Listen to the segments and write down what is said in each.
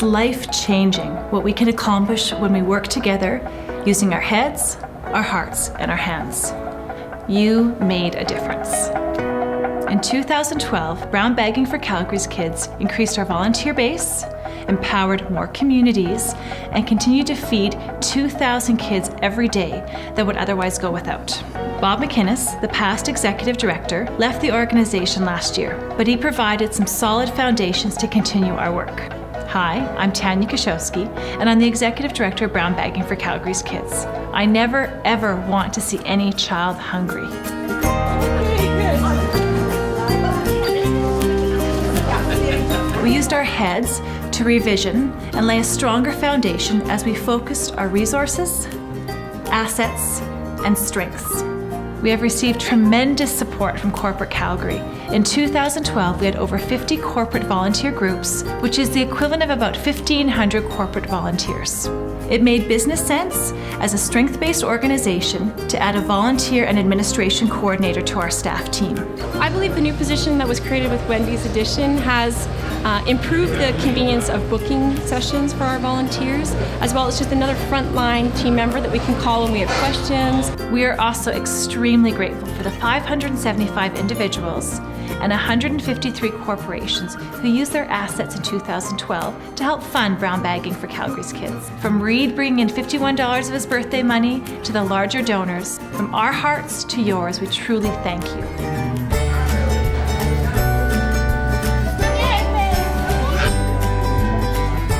It's life-changing what we can accomplish when we work together using our heads, our hearts, and our hands. You made a difference. In 2012, Brown Bagging for Calgary's Kids increased our volunteer base, empowered more communities, and continued to feed 2,000 kids every day that would otherwise go without. Bob McInnes, the past executive director, left the organization last year, but he provided some solid foundations to continue our work. Hi, I'm Tanya Kashowski, and I'm the executive director of Brown Bagging for Calgary's Kids. I never, ever want to see any child hungry. We used our heads to revision and lay a stronger foundation as we focused our resources, assets, and strengths. We have received tremendous support from corporate Calgary. In 2012, we had over 50 corporate volunteer groups, which is the equivalent of about 1,500 corporate volunteers. It made business sense as a strength-based organization to add a volunteer and administration coordinator to our staff team. I believe the new position that was created with Wendy's addition has improved the convenience of booking sessions for our volunteers, as well as just another frontline team member that we can call when we have questions. We are also extremely grateful for the 575 individuals and 153 corporations who used their assets in 2012 to help fund Brown Bagging for Calgary's Kids. From Reed bringing in $51 of his birthday money to the larger donors, from our hearts to yours, we truly thank you.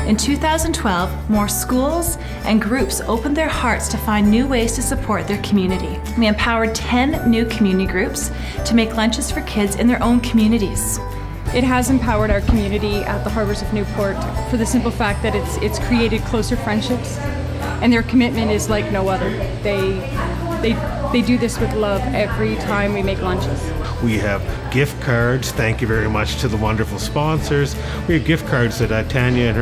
In 2012, more schools and groups opened their hearts to find new ways to support their community. We empowered 10 new community groups to make lunches for kids in their own communities. It has empowered our community at the Harbours of Newport for the simple fact that it's created closer friendships, and their commitment is like no other. They do this with love every time we make lunches. We have gift cards. Thank you very much to the wonderful sponsors. We have gift cards that Tanya and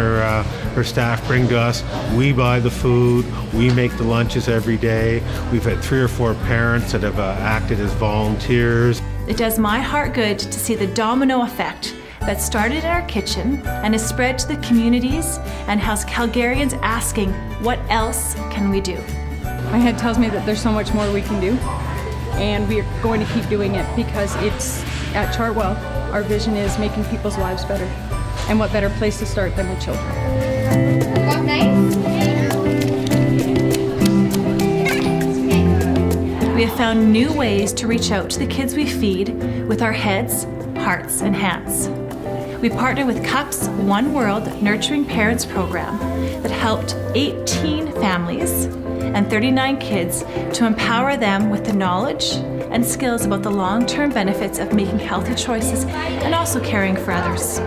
her staff bring to us. We buy the food. We make the lunches every day. We've had 3 or 4 parents that have acted as volunteers. It does my heart good to see the domino effect that started in our kitchen and has spread to the communities and has Calgarians asking, what else can we do? My head tells me that there's so much more we can do, and we are going to keep doing it because it's at Chartwell. Our vision is making people's lives better, and what better place to start than with children. We have found new ways to reach out to the kids we feed with our heads, hearts, and hands. We partnered with CUP's One World Nurturing Parents program that helped 18 families and 39 kids to empower them with the knowledge and skills about the long-term benefits of making healthy choices and also caring for others.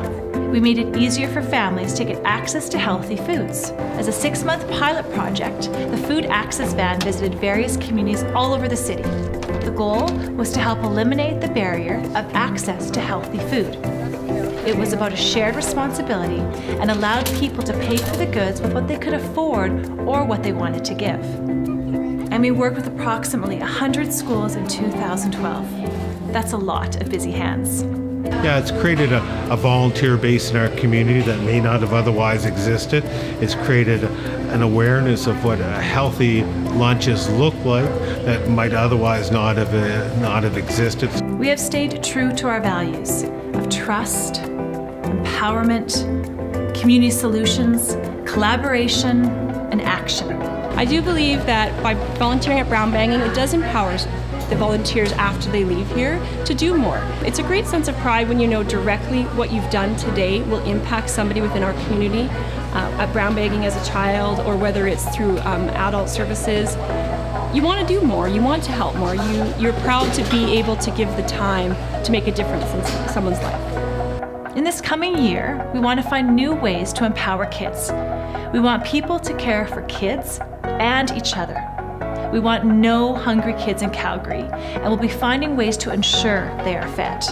We made it easier for families to get access to healthy foods. As a 6-month pilot project, the Food Access Van visited various communities all over the city. The goal was to help eliminate the barrier of access to healthy food. It was about a shared responsibility and allowed people to pay for the goods with what they could afford or what they wanted to give. And we worked with approximately 100 schools in 2012. That's a lot of busy hands. Yeah, it's created a volunteer base in our community that may not have otherwise existed. It's created an awareness of what healthy lunches look like that might otherwise not have existed. We have stayed true to our values of trust, empowerment, community solutions, collaboration, and action. I do believe that by volunteering at Brown Bagging, it does empower the volunteers after they leave here to do more. It's a great sense of pride when you know directly what you've done today will impact somebody within our community, at Brown Bagging as a child, or whether it's through adult services. You want to do more, you want to help more, you're proud to be able to give the time to make a difference in someone's life. In this coming year, we want to find new ways to empower kids. We want people to care for kids and each other. We want no hungry kids in Calgary, and we'll be finding ways to ensure they are fed.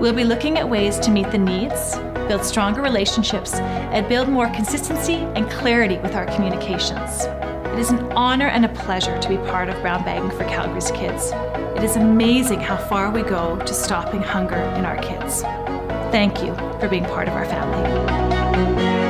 We'll be looking at ways to meet the needs, build stronger relationships, and build more consistency and clarity with our communications. It is an honor and a pleasure to be part of Brown Bagging for Calgary's Kids. It is amazing how far we go to stopping hunger in our kids. Thank you for being part of our family.